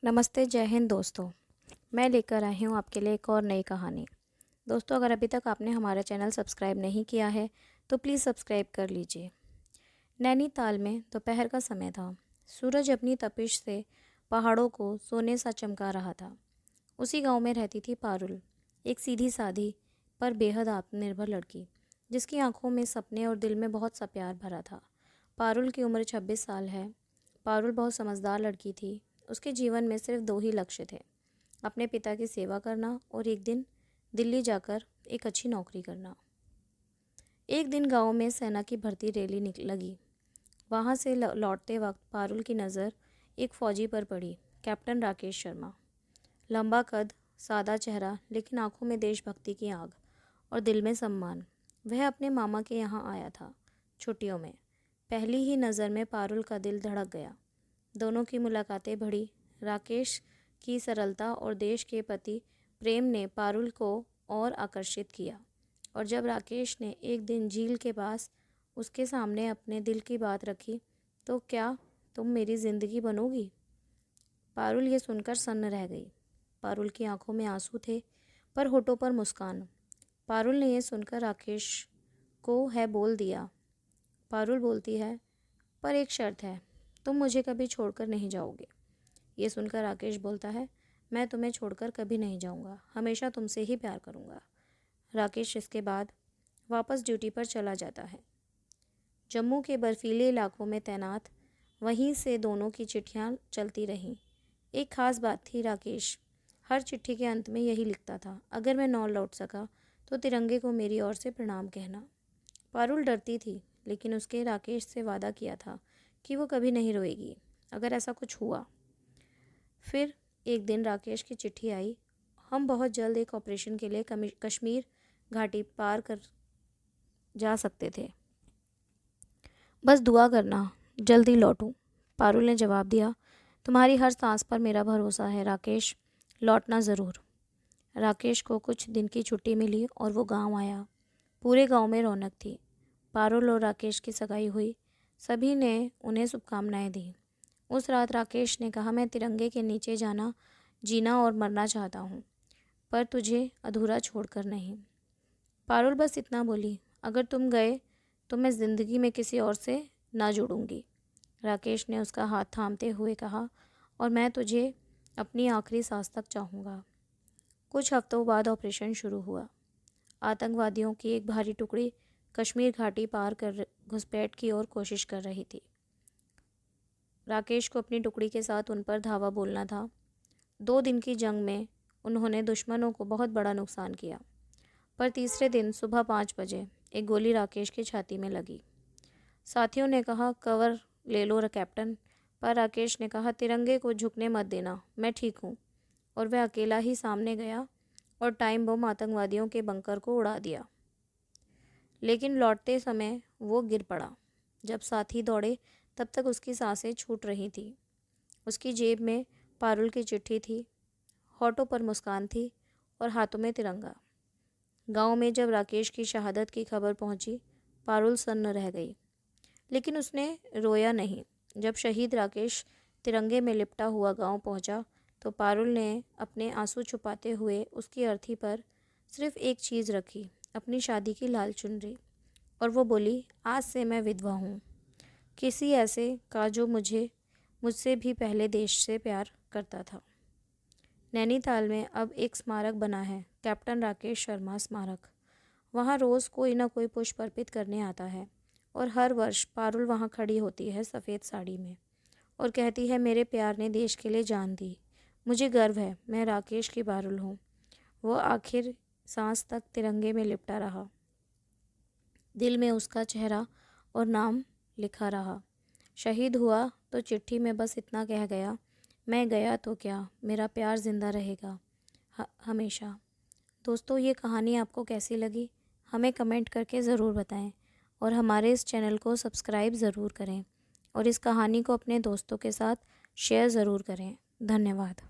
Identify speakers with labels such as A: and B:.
A: नमस्ते, जय हिंद दोस्तों। मैं लेकर आई हूँ आपके लिए एक और नई कहानी। दोस्तों, अगर अभी तक आपने हमारा चैनल सब्सक्राइब नहीं किया है तो प्लीज़ सब्सक्राइब कर लीजिए। नैनीताल में दोपहर का समय था। सूरज अपनी तपिश से पहाड़ों को सोने सा चमका रहा था। उसी गांव में रहती थी पारुल, एक सीधी सादी पर बेहद आत्मनिर्भर लड़की, जिसकी आंखों में सपने और दिल में बहुत सा प्यार भरा था। पारुल की उम्र 26 साल है। पारुल बहुत समझदार लड़की थी। उसके जीवन में सिर्फ दो ही लक्ष्य थे, अपने पिता की सेवा करना और एक दिन दिल्ली जाकर एक अच्छी नौकरी करना। एक दिन गांव में सेना की भर्ती रैली लगी। वहां से लौटते वक्त पारुल की नज़र एक फौजी पर पड़ी, कैप्टन राकेश शर्मा। लंबा कद, सादा चेहरा, लेकिन आंखों में देशभक्ति की आग और दिल में सम्मान। वह अपने मामा के यहाँ आया था छुट्टियों में। पहली ही नज़र में पारुल का दिल धड़क गया। दोनों की मुलाकातें बढ़ी। राकेश की सरलता और देश के प्रति प्रेम ने पारुल को और आकर्षित किया। और जब राकेश ने एक दिन झील के पास उसके सामने अपने दिल की बात रखी, तो क्या तुम मेरी ज़िंदगी बनोगी? पारुल ये सुनकर सन्न रह गई। पारुल की आंखों में आंसू थे, पर होठों पर मुस्कान। पारुल ने यह सुनकर राकेश को है बोल दिया। पारुल बोलती है, पर एक शर्त है, तुम मुझे कभी छोड़कर नहीं जाओगे। ये सुनकर राकेश बोलता है, मैं तुम्हें छोड़कर कभी नहीं जाऊंगा, हमेशा तुमसे ही प्यार करूंगा। राकेश इसके बाद वापस ड्यूटी पर चला जाता है। जम्मू के बर्फीले इलाकों में तैनात वहीं से दोनों की चिट्ठियां चलती रहीं। एक खास बात थी, राकेश हर चिट्ठी के अंत में यही लिखता था, अगर मैं न लौट सका तो तिरंगे को मेरी ओर से प्रणाम कहना। पारुल डरती थी, लेकिन उसके राकेश से वादा किया था कि वो कभी नहीं रोएगी अगर ऐसा कुछ हुआ। फिर एक दिन राकेश की चिट्ठी आई, हम बहुत जल्द एक ऑपरेशन के लिए कश्मीर घाटी पार कर जा सकते थे, बस दुआ करना जल्दी लौटूं। पारुल ने जवाब दिया, तुम्हारी हर सांस पर मेरा भरोसा है राकेश, लौटना ज़रूर। राकेश को कुछ दिन की छुट्टी मिली और वो गांव आया। पूरे गांव में रौनक थी। पारुल और राकेश की सगाई हुई। सभी ने उन्हें शुभकामनाएं दी। उस रात राकेश ने कहा, मैं तिरंगे के नीचे जाना, जीना और मरना चाहता हूँ, पर तुझे अधूरा छोड़कर नहीं। पारुल बस इतना बोली, अगर तुम गए तो मैं ज़िंदगी में किसी और से ना जुड़ूंगी। राकेश ने उसका हाथ थामते हुए कहा, और मैं तुझे अपनी आखिरी सांस तक चाहूँगा। कुछ हफ्तों बाद ऑपरेशन शुरू हुआ। आतंकवादियों की एक भारी टुकड़ी कश्मीर घाटी पार कर घुसपैठ की ओर कोशिश कर रही थी। राकेश को अपनी टुकड़ी के साथ उन पर धावा बोलना था। 2 दिन की जंग में उन्होंने दुश्मनों को बहुत बड़ा नुकसान किया, पर तीसरे दिन सुबह 5 बजे एक गोली राकेश की छाती में लगी। साथियों ने कहा, कवर ले लो कैप्टन, पर राकेश ने कहा, तिरंगे को झुकने मत देना, मैं ठीक हूँ। और वह अकेला ही सामने गया और टाइम बम आतंकवादियों के बंकर को उड़ा दिया। लेकिन लौटते समय वो गिर पड़ा। जब साथी दौड़े तब तक उसकी सांसें छूट रही थी। उसकी जेब में पारुल की चिट्ठी थी, होठों पर मुस्कान थी और हाथों में तिरंगा। गांव में जब राकेश की शहादत की खबर पहुंची, पारुल सन्न रह गई, लेकिन उसने रोया नहीं। जब शहीद राकेश तिरंगे में लिपटा हुआ गांव पहुंचा, तो पारुल ने अपने आंसू छुपाते हुए उसकी अर्थी पर सिर्फ एक चीज़ रखी, अपनी शादी की लाल चुनरी। और वो बोली, आज से मैं विधवा हूँ, किसी ऐसे का जो मुझसे भी पहले देश से प्यार करता था। नैनीताल में अब एक स्मारक बना है, कैप्टन राकेश शर्मा स्मारक। वहाँ रोज़ कोई ना कोई पुष्प अर्पित करने आता है, और हर वर्ष पारुल वहाँ खड़ी होती है सफ़ेद साड़ी में और कहती है, मेरे प्यार ने देश के लिए जान दी, मुझे गर्व है, मैं राकेश की पारुल हूँ। वो आखिर सांस तक तिरंगे में लिपटा रहा। दिल में उसका चेहरा और नाम लिखा रहा। शहीद हुआ तो चिट्ठी में बस इतना कह गया, मैं गया तो क्या, मेरा प्यार जिंदा रहेगा हमेशा। दोस्तों, ये कहानी आपको कैसी लगी हमें कमेंट करके ज़रूर बताएं, और हमारे इस चैनल को सब्सक्राइब ज़रूर करें और इस कहानी को अपने दोस्तों के साथ शेयर ज़रूर करें। धन्यवाद।